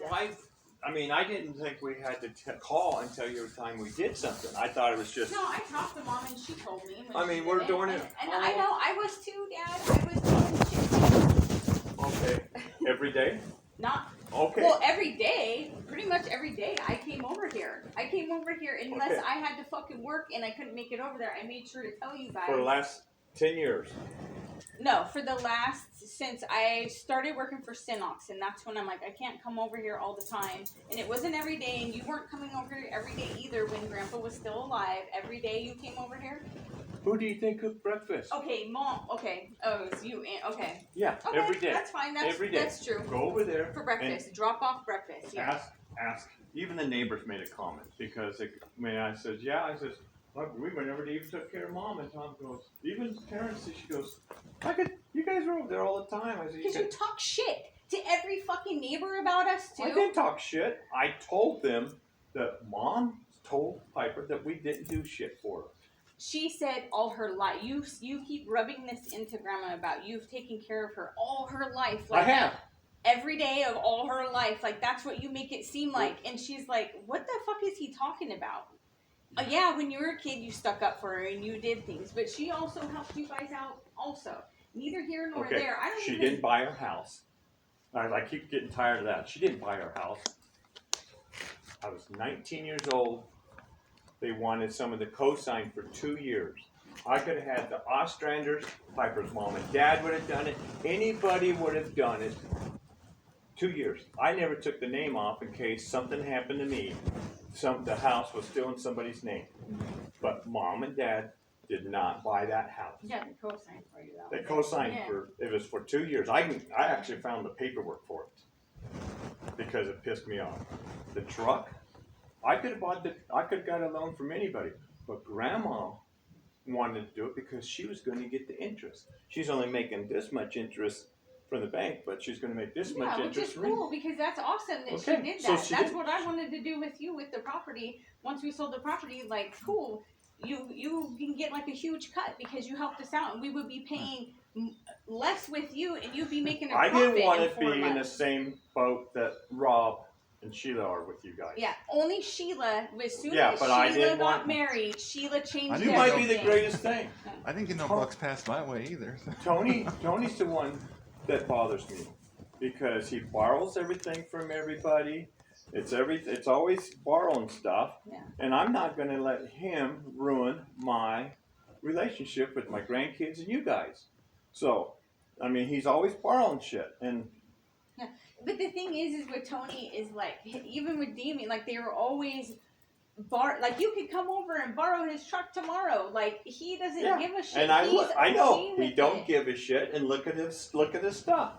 Well, I mean, I didn't think we had to call and tell you every time we did something. I thought it was just. No, I talked to Mom and she told me. I mean, we're doing it. And I know, I was too, Dad. I was doing shit. Okay. Every day? Not. Okay. Well, every day, pretty much every day, I came over here. Unless Okay. I had to fucking work and I couldn't make it over there. I made sure to tell you guys. For the last 10 years. No, since I started working for Synox, and that's when I'm like, I can't come over here all the time. And it wasn't every day, and you weren't coming over here every day either when Grandpa was still alive. Every day you came over here? Who do you think cooked breakfast? Okay, Mom. Okay. Oh, it's you. Okay. Yeah, Okay, every day. That's fine. Every day. That's true. Go over there. For breakfast. Drop off breakfast. Yeah. Ask. Even the neighbors made a comment because I said, yeah, I said, look, we never even took care of Mom. And Tom goes, even Terrence, she goes, you guys are over there all the time. I said, because you talk shit to every fucking neighbor about us too. I didn't talk shit. I told them that Mom told Piper that we didn't do shit for her. She said all her life. You keep rubbing this into Grandma about you've taken care of her all her life. Like, I have. Every day of all her life. Like, that's what you make it seem like. And she's like, what the fuck is he talking about? Yeah, when you were a kid, you stuck up for her and you did things. But she also helped you guys out also. Neither here nor there. She didn't buy her house. I keep getting tired of that. She didn't buy her house. I was 19 years old. They wanted some of the cosign for 2 years. I could have had the Ostranders, Piper's mom and dad would have done it. Anybody would have done it. 2 years. I never took the name off in case something happened to me. The house was still in somebody's name. But Mom and Dad did not buy that house. Yeah, they co-signed for you though. They co-signed it was for 2 years. I actually found the paperwork for it because it pissed me off. The truck, I could have got a loan from anybody, but Grandma wanted to do it because she was going to get the interest. She's only making this much interest from the bank, but she's going to make this much interest. Yeah, which is cool because that's awesome that she did that. That's what I wanted to do with you with the property. Once we sold the property, like, cool, you can get like a huge cut because you helped us out, and we would be paying less with you, and you'd be making a profit. I didn't want to be in the same boat that Rob and Sheila are with you guys. Yeah, only Sheila. As soon as Sheila got married, Sheila changed everything. You might be the greatest thing. I didn't get no bucks passed my way either. Tony's the one that bothers me because he borrows everything from everybody. It's always borrowing stuff, and I'm not going to let him ruin my relationship with my grandkids and you guys. So, I mean, he's always borrowing shit, and. Yeah, but the thing is with Tony is like, even with Damien, like they were always like you could come over and borrow his truck tomorrow. Like he doesn't give a shit. And I know he don't give a shit. And look at his stuff.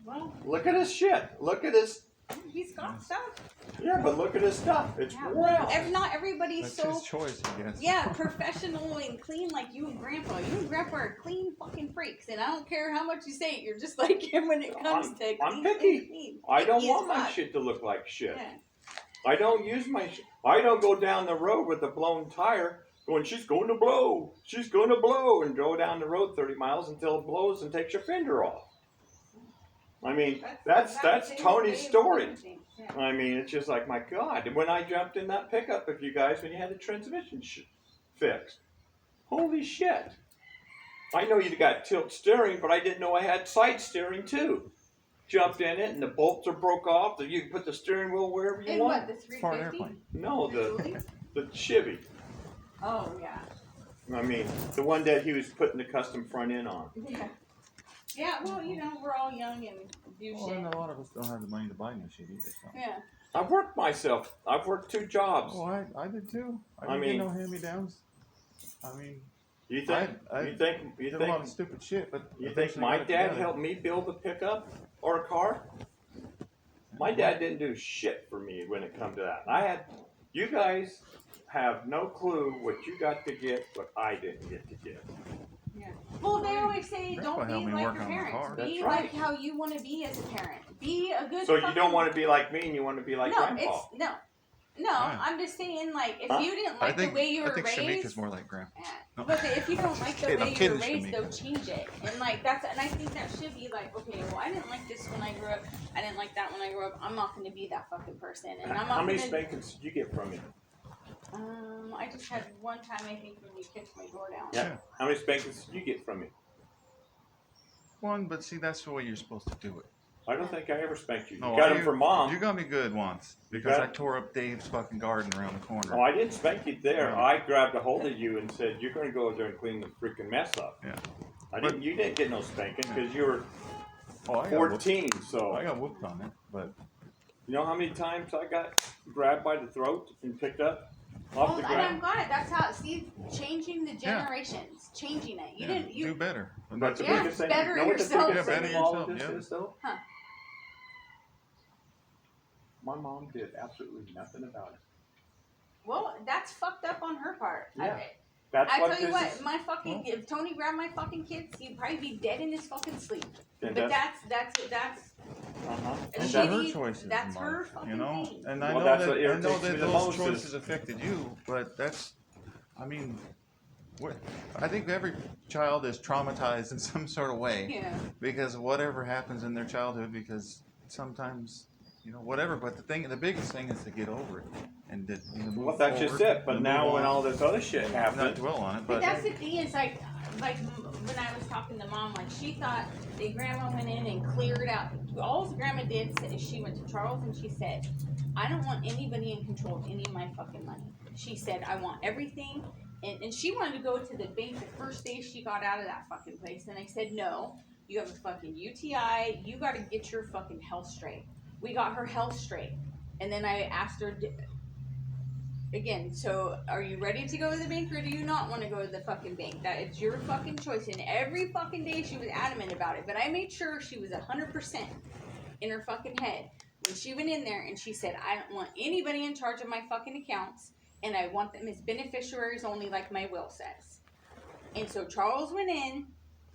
Well, look at his shit. Look at his. He's got stuff. Yeah, but look at his stuff. It's not everybody's That's his choice, I guess. Yeah, professional and clean like you and Grandpa. You and Grandpa are clean fucking freaks, and I don't care how much you say it. You're just like him when it comes to clean. I'm picky. Clean. I don't want my shit to look like shit. Yeah. I don't use my. I don't go down the road with a blown tire. Going, she's going to blow. She's going to blow, and go down the road 30 miles until it blows and takes your fender off. I mean, that's Tony's story. Yeah. I mean, it's just like, my God. When I jumped in that pickup with you guys when you had the transmission fixed. Holy shit. I know you got tilt steering, but I didn't know I had side steering too. Jumped in it and the bolts are broke off. You can put the steering wheel wherever you want. What, the 350? No, the Chevy. Oh, yeah. I mean, the one that he was putting the custom front end on. Yeah. Yeah, well, we're all young and do shit. And a lot of us don't have the money to buy new shit either. So. Yeah. I've worked myself. I've worked 2 jobs. Oh, I did too. I didn't get no hand-me-downs. I mean, you think did a lot of stupid shit, but you think my dad helped me build a pickup or a car? My dad didn't do shit for me when it comes to that. You guys have no clue what you got to get, what I didn't get to get. Yeah. Well, they always say don't be like your parents. Be like how you want to be as a parent. Be a good. So you don't want to be like me, and you want to be like Grandpa. No. No, Fine. I'm just saying, like, if Huh? you didn't I like think the way you were I think raised, Shamika's more like grandpa. No. but if you don't like the I'm way you were kidding, raised, though, Shamika. change it. And like and I think that should be like, okay, well, I didn't like this when I grew up. I didn't like that when I grew up. I'm not going to be that fucking person, and I'm not How many gonna. spankings did you get from me? I just had one time, I think, when you kicked my door down. Yeah. How many spankings did you get from me? One, but see, that's the way you're supposed to do it. I don't think I ever spanked you. You No, got them from mom. You got me good once because I got- tore up Dave's fucking garden around the corner. Oh, I didn't spank you there. No. I grabbed a hold of you and said, "You're going to go there and clean the freaking mess up." Yeah. I But- didn't. You didn't get no spanking because you were Oh, I got 14. whooped. So I got whooped on it, but you know how many times I got grabbed by the throat and picked up off Well, the and I'm ground? glad. That's how. See, changing the generations, changing it. You yeah, didn't. You do better. And But that's the Yeah, biggest thing, better you know what the yourself. biggest Yeah, thing better of all of yourself, this is, though? Huh. My mom did absolutely nothing about it. Well, that's fucked up on her part. Yeah. That's I what tell you this what, is. my fucking if Tony grabbed my fucking kids, he'd probably be dead in his fucking sleep. And But that's, that's uh-huh. a And And they're shitty- her choices. that's in her life, fucking you know. thing. And I Well, know that's that what I know irritates me that the those most is- choices affected you, but that's, I mean, I think every child is traumatized in some sort of way yeah. because of whatever happens in their childhood. Because sometimes, you know, whatever. But the biggest thing is to get over it and to move Well, that's just forward it. But and now move when on. all this other shit not happened, dwell on it, But but that's the thing is like when I was talking to mom, like she thought that grandma went in and cleared out. All grandma did is she went to Charles and she said, I don't want anybody in control of any of my fucking money. She said, I want everything. And she wanted to go to the bank the first day she got out of that fucking place. And I said, no, you have a fucking UTI. You got to get your fucking health straight. We got her health straight. And then I asked her, again, so are you ready to go to the bank or do you not want to go to the fucking bank? That it's your fucking choice. And every fucking day she was adamant about it. But I made sure she was 100% in her fucking head when she went in there and she said, I don't want anybody in charge of my fucking accounts. And I want them as beneficiaries only like my will says. And so Charles went in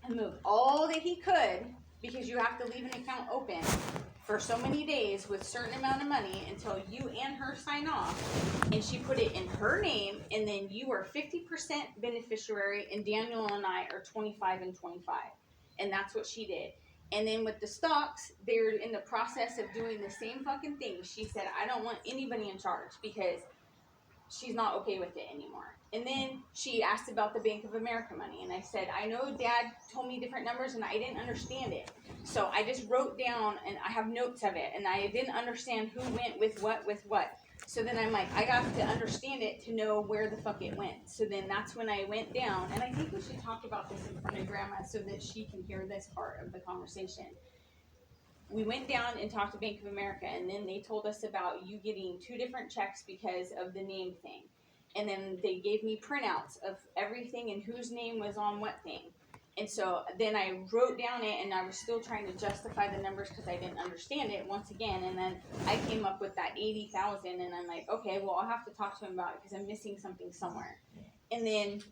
and moved all that he could because you have to leave an account open for so many days with a certain amount of money until you and her sign off. And she put it in her name and then you are 50% beneficiary and Daniel and I are 25 and 25. And that's what she did. And then with the stocks, they're in the process of doing the same fucking thing. She said, I don't want anybody in charge because she's not okay with it anymore. And then she asked about the Bank of America money. And I said, I know Dad told me different numbers and I didn't understand it. So I just wrote down and I have notes of it. And I didn't understand who went with what. So then I'm like, I got to understand it to know where the fuck it went. So then that's when I went down. And I think we should talk about this in front of Grandma so that she can hear this part of the conversation. We went down and talked to Bank of America, and then they told us about you getting 2 different checks because of the name thing. And then they gave me printouts of everything and whose name was on what thing. And so then I wrote down it, and I was still trying to justify the numbers because I didn't understand it once again. And then I came up with that 80,000, and I'm like, okay, well, I'll have to talk to him about it because I'm missing something somewhere. And then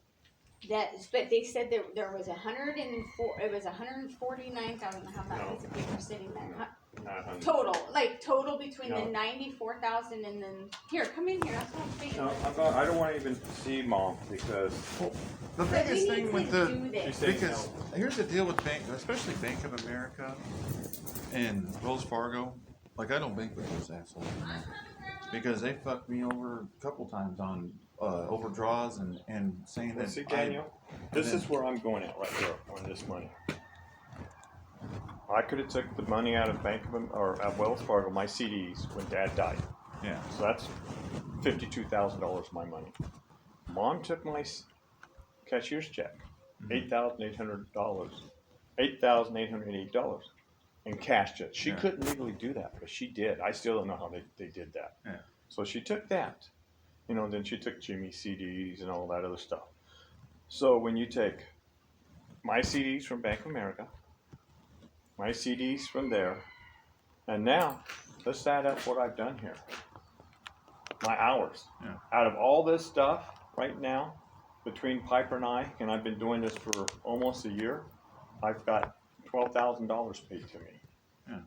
but they said there was 104. It was 149,000. I have that No. piece of paper sitting there. not 100. Total between No. the 94,000 and then here. Come in here. That's what I'm saying. No, I don't want to even see mom because the But biggest we thing need with to the do this. She said because here's the deal with bank, especially Bank of America and Wells Fargo. Like I don't bank with those assholes anymore because they fucked me over a couple times on overdraws and saying Well, that. see, Daniel, this is where I'm going at right here on this money. I could have took the money out of or at Wells Fargo, my CDs, when Dad died. Yeah. So that's $52,000 of my money. Mom took my cashier's check, $8,800, $8,880, and cashed it. She Yeah. couldn't legally do that, but she did. I still don't know how they did that. Yeah. So she took that. Then she took Jimmy's CDs and all that other stuff. So when you take my CDs from Bank of America, my CDs from there, and now let's add up what I've done here. My hours. Yeah. Out of all this stuff right now, between Piper and I've been doing this for almost a year, I've got $12,000 paid to me. Yeah.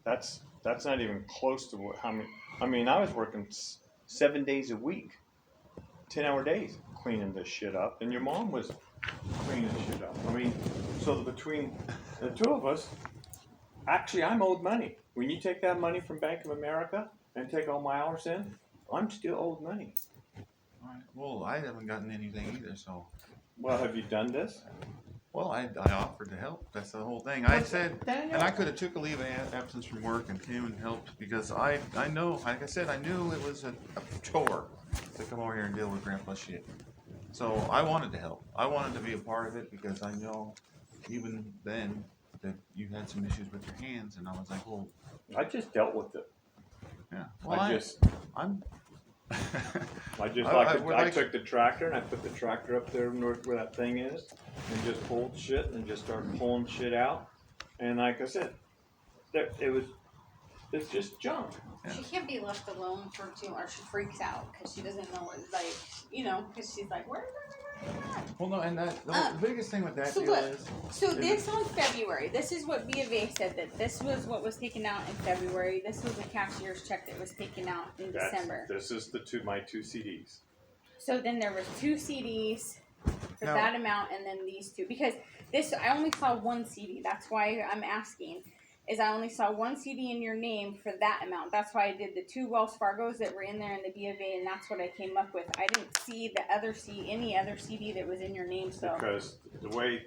That's not even close to how many. I mean, I was working 7 days a week, 10-hour days cleaning this shit up, and your mom was cleaning shit up. I mean, so between the two of us, actually, I'm owed money. When you take that money from Bank of America and take all my hours in, I'm still owed money. All right. Well, I haven't gotten anything either, so. Well, have you done this? Well, I offered to help. That's the whole thing. I said, and I could have took a leave of absence from work and came and helped because I know, like I said, I knew it was a chore to come over here and deal with Grandpa's shit. So I wanted to help. I wanted to be a part of it because I know even then that you had some issues with your hands, and I was like, well, I just dealt with it. yeah. Well, I'm. I took the tractor and I put the tractor up there north where that thing is and just pulled shit and just started pulling shit out. And like I said, it's just junk. Yeah. She can't be left alone for too long. She freaks out because she doesn't know what, like, you know, because she's like, where's everything at? Well, no, and the biggest thing with that So deal look, is. so this on February, this is what B of A said, that this was what was taken out in February. This was a cashier's check that was taken out in December. This is my two CDs. So then there was 2 CDs for Now- that amount, and then these 2. Because this, I only saw 1 CD. That's why I'm asking. Is I only saw 1 CD in your name for that amount. That's why I did the 2 Wells Fargos that were in there in the B of A, and that's what I came up with. I didn't see the other any other CD that was in your name. So Because the way,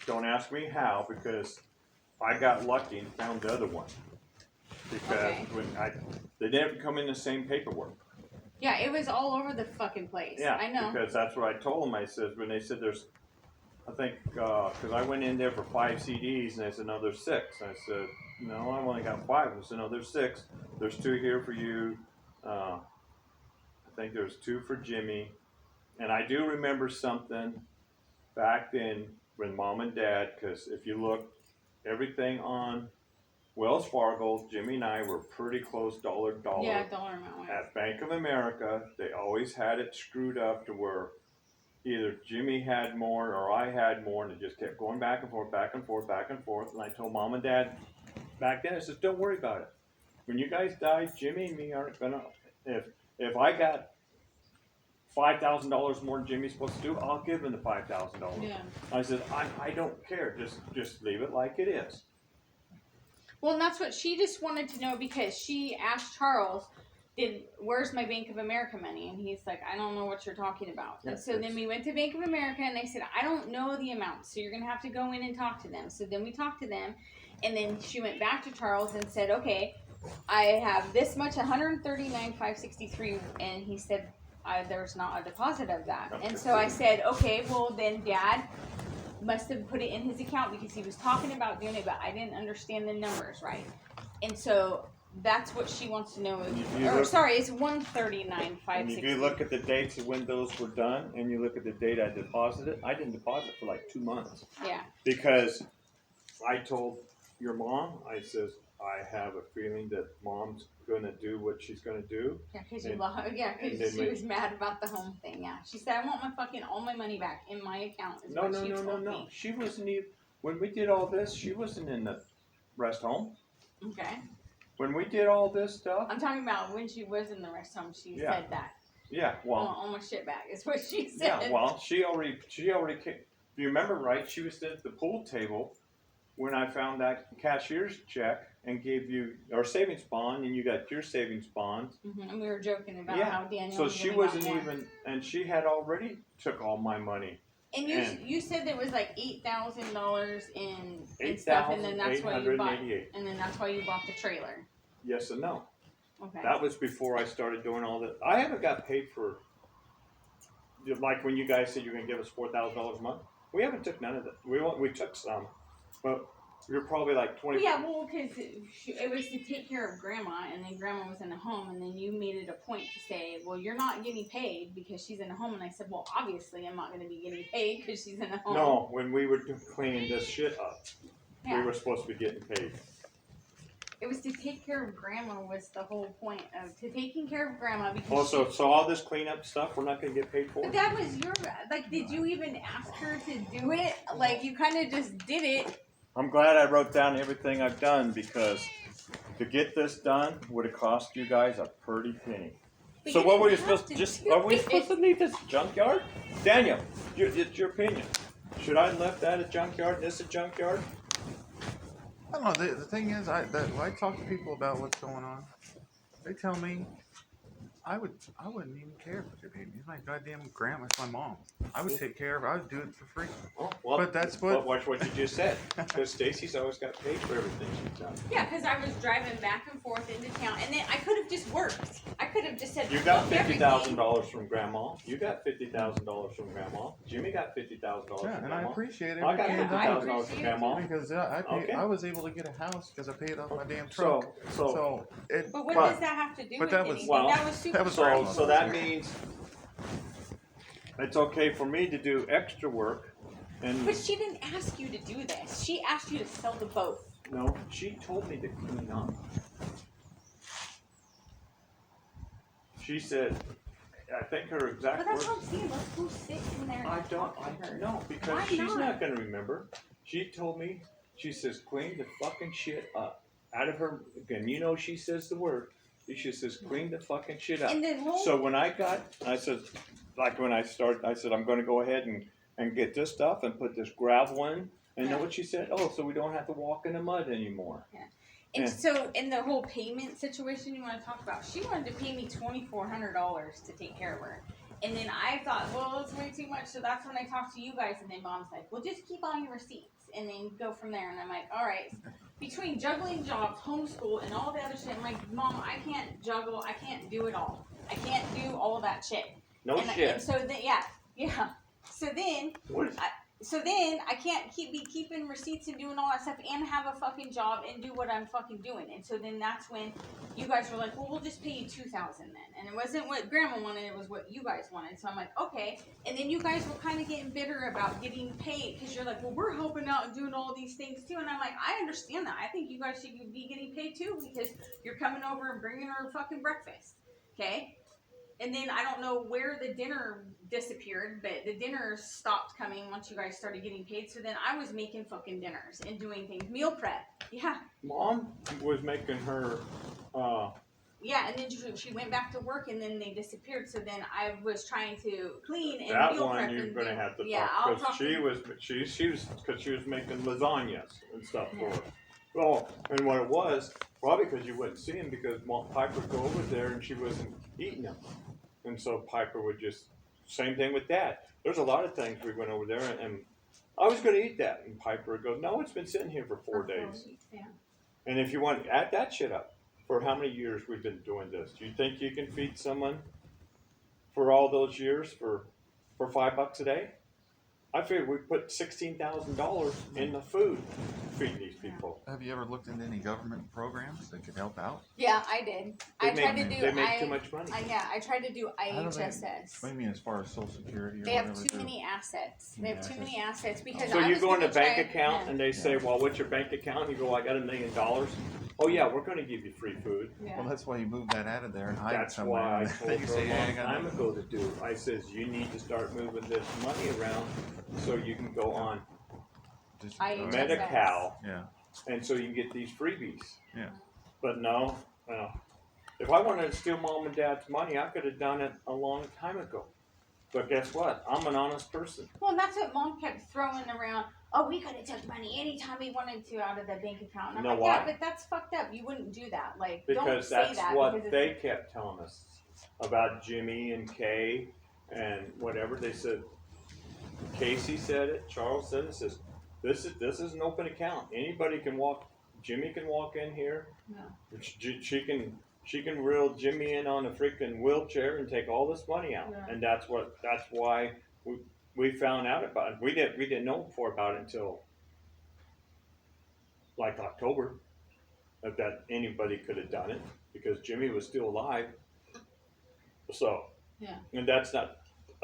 don't ask me how, because I got lucky and found the other one. Because Okay. they didn't come in the same paperwork. yeah, it was all over the fucking place. Yeah, I know. because that's what I told them. I said, when they said there's, I think, because I went in there for 5 CDs, and they said, no, there's 6. I said, no, I've only got 5. I said, no, there's 6. There's 2 here for you. I think there's 2 for Jimmy. And I do remember something back then when Mom and Dad, because if you look, everything on Wells Fargo, Jimmy and I were pretty close dollar. Yeah, dollar amount. At Bank of America, they always had it screwed up to where either Jimmy had more or I had more, and it just kept going back and forth, back and forth, back and forth. And I told Mom and Dad back then, I said, don't worry about it. When you guys die, Jimmy and me aren't gonna, if I got $5,000 more than Jimmy's supposed to do, I'll give him the $5,000. Yeah. I said, I don't care, just leave it like it is. Well, and that's what she just wanted to know, because she asked Charles, where's my Bank of America money? And he's like, I don't know what you're talking about. Yeah, and so then we went to Bank of America, and they said, I don't know the amount, so you're going to have to go in and talk to them. So then we talked to them, and then she went back to Charles and said, okay, I have this much, $139,563, and he said, there's not a deposit of that. And so I said, okay, well then Dad must have put it in his account because he was talking about doing it, but I didn't understand the numbers right. And so that's what she wants to know. It's $139,563. And if you look at the dates of when those were done, and you look at the date I deposited, I didn't deposit for like 2 months. Yeah. Because I told your mom, I says, I have a feeling that Mom's gonna do what she's gonna do. Yeah, because And she was mad about the home thing. Yeah, she said, I want all my money back in my account. Is what she told me. She wasn't even, when we did all this, she wasn't in the rest home. Okay. When we did all this stuff. I'm talking about when she was in the rest home. She said that. Yeah, well. I want all my shit back is what she said. Yeah, well, she already came. If you remember right, she was at the pool table when I found that cashier's check and gave you our savings bond, and you got your savings bond. Mm-hmm. And we were joking about how Daniel. So she wasn't even, and she had already took all my money. And you said there was like $8,000 in stuff, and then that's why you bought. And then that's why you bought the trailer. Yes and no. Okay. That was before I started doing all that. I haven't got paid for. Like when you guys said you're gonna give us $4,000 a month, we haven't took none of that. We took some, but you're probably like 20. Yeah, well, because it was to take care of Grandma, and then Grandma was in a home, and then you made it a point to say, well, you're not getting paid because she's in a home. And I said, well, obviously I'm not going to be getting paid because she's in a home. No, when we were cleaning this shit up, Yeah. we were supposed to be getting paid. It was to take care of Grandma was the whole point of taking care of Grandma because. Also, so all this cleanup stuff, we're not going to get paid for. But that was your did you even ask her to do it? Like you kind of just did it. I'm glad I wrote down everything I've done, because to get this done would have cost you guys a pretty penny. But So you what were you didn't have supposed to to just? do Are we it. supposed to leave this junkyard? Daniel, it's your opinion. Should I have left that a junkyard? This a junkyard? I don't know. The thing is, when I talk to people about what's going on, they tell me I wouldn't even care if they paid me. It's my goddamn grandma. It's my mom. I would take care of her. I would do it for free. Oh, well, But that's But watch what you just said. Because Stacy's always got paid for everything she's done. Yeah, because I was driving back and forth into town, and then I could have just worked. I could have just said, You got "Fuck everything." $50,000 from Grandma. You got $50,000 from Grandma. Jimmy got $50,000 from Yeah, and I Grandma. appreciate I got everything I done. $50,000 from appreciate Grandma. Because I paid, Okay. I was able to get a house because I paid off my damn truck. So But what But- does that have to do but with that was- anything? well, that was super. that was small. so that means it's okay for me to do extra work. And But she didn't ask you to do this. She asked you to sell the boat. no, she told me to clean up. She said, I think her exact But that's words. what I'm saying. Let's go sit in there and I talk to her. know because Why she's not? not gonna remember. She told me, she says, clean the fucking shit up. Out of her, again, you know she says the word. She says, clean the fucking shit up. And then whole So when I said, like when I started, I said, I'm gonna go ahead and get this stuff and put this gravel in. And know Yeah. what she said? Oh, so we don't have to walk in the mud anymore. And Yeah. so, in the whole payment situation you want to talk about, she wanted to pay me $2,400 to take care of her. And then I thought, well, it's way too much. So that's when I talked to you guys. And then Mom's like, well, just keep all your receipts and then go from there. And I'm like, all right. Between juggling jobs, homeschool, and all the other shit, I'm like, Mom, I can't juggle. I can't do it all. I can't do all that shit. No and, shit. And so then, yeah. So then I can't be keeping receipts and doing all that stuff and have a fucking job and do what I'm fucking doing. And so then that's when you guys were like, well, we'll just pay you $2,000 then. And it wasn't what Grandma wanted, it was what you guys wanted. So I'm like, okay. And then you guys were kind of getting bitter about getting paid because you're like, well, we're helping out and doing all these things too. And I'm like, I understand that. I think you guys should be getting paid too because you're coming over and bringing her fucking breakfast. Okay? And then I don't know where the dinner disappeared, but the dinner stopped coming once you guys started getting paid. So then I was making fucking dinners and doing things. Meal prep. Yeah. Mom was making her, Yeah, and then she went back to work and then they disappeared. So then I was trying to clean and that meal one prep. you're and gonna then- have to yeah, talk I'll because talk she to- was because she was making lasagnas and stuff for her. Well, and what it was probably because you wouldn't see him because Piper would go over there and she wasn't eating them, and so Piper would just same thing with that. There's a lot of things we went over there and I was gonna eat that and Piper would go, no, it's been sitting here for 4 days. Yeah. And if you want to add that shit up, for how many years we've been doing this, do you think you can feed someone for all those years for $5 a day? I figured we put $16,000 in the food feeding these people. Have you ever looked into any government programs that could help out? Yeah, I did. They I tried make, to do. they make too much money. I tried to do How do they- IHSS. What do you mean as far as Social Security or They have whatever? too many assets. They have too Assets. many assets because So I you was go in gonna a bank try- account yeah. and they say, well, what's your bank account? You go, I got $1 million. Oh yeah, we're going to give you free food. Yeah. Well, that's why you move that out of there and hide it That's somewhere. why I Then told you her say, a "Hey, I long got time nothing." ago to do. I says, you need to start moving this money around so you can go on Just- IHSS. Medi-Cal, Yeah. and so you can get these freebies. Yeah. But no, if I wanted to steal mom and dad's money, I could have done it a long time ago. But guess what? I'm an honest person. Well, and that's what Mom kept throwing around. Oh, we could have took money anytime we wanted to out of the bank account. And I'm You know like, why? yeah, but that's fucked up. You wouldn't do that. Like, don't Because say that's that. what because they it's, kept telling us about Jimmy and Kay and whatever. They said, Casey said it, Charles said it, says, this is an open account. Anybody can walk, Jimmy can walk in here. Yeah. She can reel Jimmy in on a freaking wheelchair and take all this money out. Yeah. And that's why we found out about it. We didn't know before about it until like October that anybody could have done it because Jimmy was still alive. So Yeah. and that's not.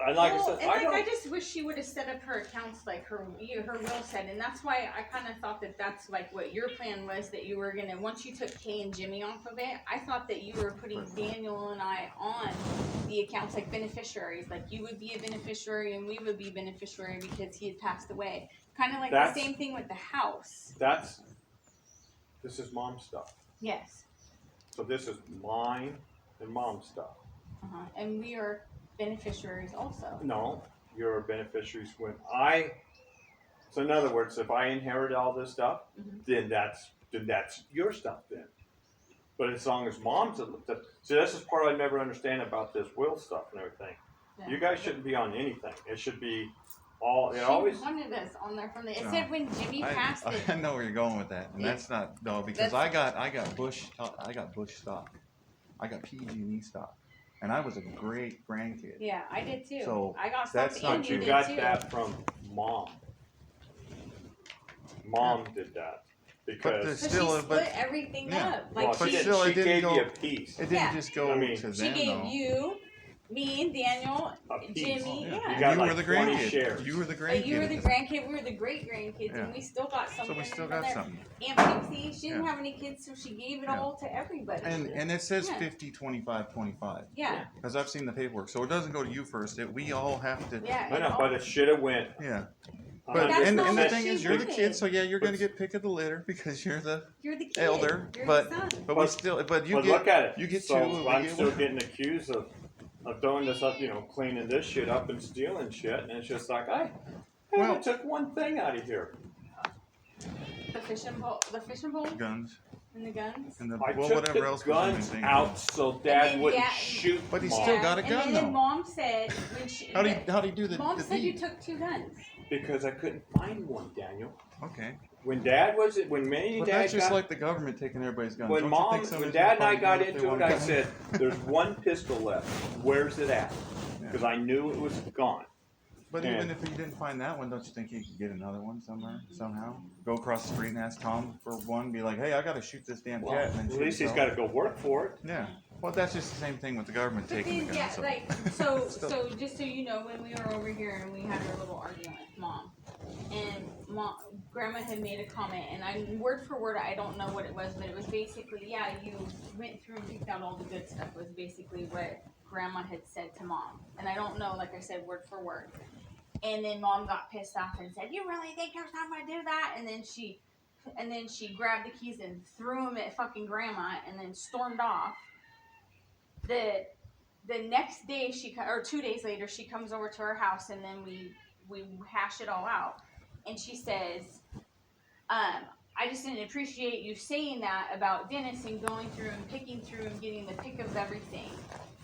And like well, I said, and I don't. I just wish she would have set up her accounts like her will said, and that's why I kind of thought that that's like what your plan was, that you were gonna, once you took Kay and Jimmy off of it, I thought that you were putting Daniel and I on the accounts like beneficiaries, like you would be a beneficiary and we would be beneficiary because he had passed away. Kind of like That's- the same thing with the house. This is mom stuff. Yes. So this is mine and mom's stuff. And we are beneficiaries also. No, you're beneficiaries when so in other words, if I inherit all this stuff, then that's your stuff then. But as long as mom's see, this is part I never understand about this will stuff and everything. Yeah. You guys shouldn't be on anything. It should be all. It She always. wanted us on there from the. It No. said when Jimmy passed it. I know where you're going with that, and that's not because I got Bush stock. I got PG&E stock, and I was a great grandkid. Yeah, I did too. So, I got that's something. not You You did got too. that from mom. Mom did that because. But So still, she split everything yeah. up. Like Well, But she, she, still, it she didn't gave go- you a piece. it didn't Yeah. just go I mean, to them she gave though. you, me, and Daniel, A piece. Jimmy. Yeah. Yeah. You got You like were the 20 grandkid. shares. You were the grandkid. But you were the at the- grandkid, we were the great grandkids, Yeah. and we still got something. So we still from got there. something. Aunt Pixie, she didn't Yeah. have any kids, so she gave it Yeah. all to everybody. And it says Yeah. 50, 25, 25. yeah, Because I've seen the paperwork, so it doesn't go to you first. We all have to. yeah. I and know, all- but it should have went. Yeah. But That's and not the what thing she is, you're the wanted. kid, so yeah, you're gonna get pick of the litter because you're the You're the kid. elder. You're But the son. but we But- still but you But get look at it. you get so two. I'm we get still one. getting accused of throwing this up, cleaning this shit up and stealing shit, and it's just like I Well- took one thing out of here. The fishing pole, guns and the guns. and the I well took whatever the else was in guns the thing. out so Dad then wouldn't Dad- shoot. But he Mom. still got a gun, And then though. Mom said when she. How do you do the Mom said you deed? took 2 guns. Because I couldn't find one, Daniel. Okay, When me and but Dad that's just got like the government taking everybody's guns. when Don't you Mom, think when somebody's Dad and gonna I find got out if they into want it, a I gun? said, "There's one pistol left. Where's it at?" Yeah. Because I knew it was gone. But and- even if you didn't find that one, don't you think you could get another one somewhere somehow? Go across the street and ask Tom for one. Be like, hey, I got to shoot this damn Well, cat. And then at shoot least he's himself. got to go work for it. Yeah. Well, that's just the same thing with the government But taking then, the guns. yeah, So. like so just so you know, when we were over here and we had our little argument with Mom, and Grandma had made a comment, and I word for word, I don't know what it was, but it was basically, yeah, you went through and picked out all the good stuff. Was basically what Grandma had said to Mom, and I don't know, like I said, word for word. And then Mom got pissed off and said, "You really think there's time to do that?" And then she grabbed the keys and threw them at fucking Grandma, and then stormed off. The next day or 2 days later, she comes over to our house, and then we hash it all out. And she says, I just didn't appreciate you saying that about Dennis and going through and picking through and getting the pick of everything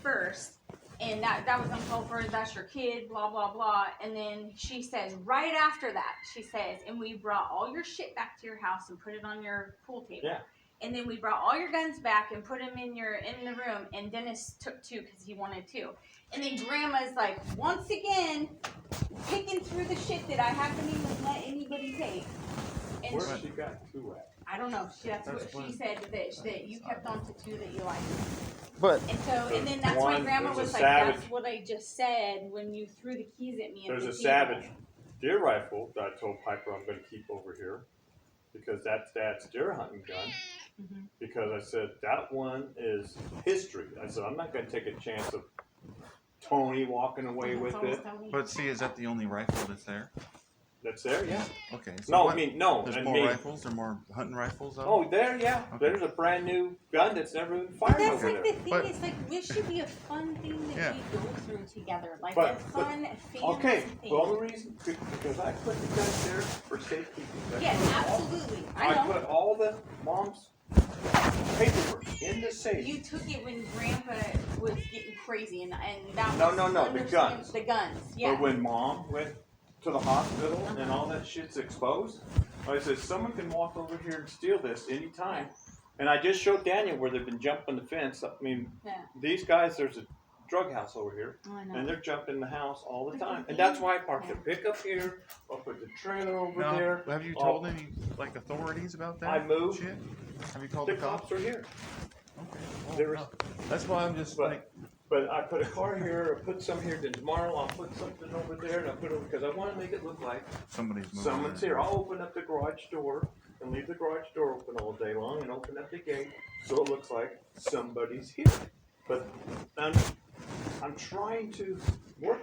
first. And that was uncalled for, that's your kid, blah, blah, blah. And then she says, right after that, she says, and we brought all your shit back to your house and put it on your pool table. Yeah. And then we brought all your guns back and put them in the room, and Dennis took 2 because he wanted 2. And then Grandma's like, once again, picking through the shit that I haven't even let anybody take. And Where she, she got 2 at? I don't know. That's what what- she said, that you kept on to 2 that you liked. But And then that's why One, Grandma there's a was like, savage- that's what I just said when you threw the keys at me. At There's the a table." Savage deer rifle that I told Piper I'm going to keep over here because that's Dad's deer hunting gun. Mhm. Because I said that one is history. I said I'm not going to take a chance of Tony walking away That's with always it. Tony. But see, is that the only rifle that's there? That's there, yeah. Okay. So No, what- I mean no. there's I more mean, rifles or more hunting rifles. Though? oh, there, yeah. Okay. There's a brand new gun that's never been But fired that's over like there. the thing. But- It's like this should be a fun thing that Yeah. we go through together, like But- a fun family Okay, thing. the only reason because I put the gun there for safekeeping. That's Yes, all. absolutely. I I know. put all the mom's paperwork in the safe. You took it when Grandpa was getting crazy, and that No, was no, no, the understand- guns. The guns, yeah. But when Mom went to the hospital and all that shit's exposed, I said, someone can walk over here and steal this anytime. And I just showed Daniel where they've been jumping the fence. I mean, Yeah. these guys, there's a drug house over here, Oh, I know. and they're jumping the house all the But the time. And thing- that's why I parked the pickup here. I'll put the trailer over Now, there. have you Oh. told any like authorities about that? I moved. Shit? Have you called The the cops? cops are here. Okay. Well, There was- no. That's why I'm just But- like. But I put a car here, I put some here, then tomorrow I'll put something over there, and I put it, because I want to make it look like Somebody's moving. someone's here. I'll open up the garage door and leave the garage door open all day long and open up the gate so it looks like somebody's here. But I'm trying to work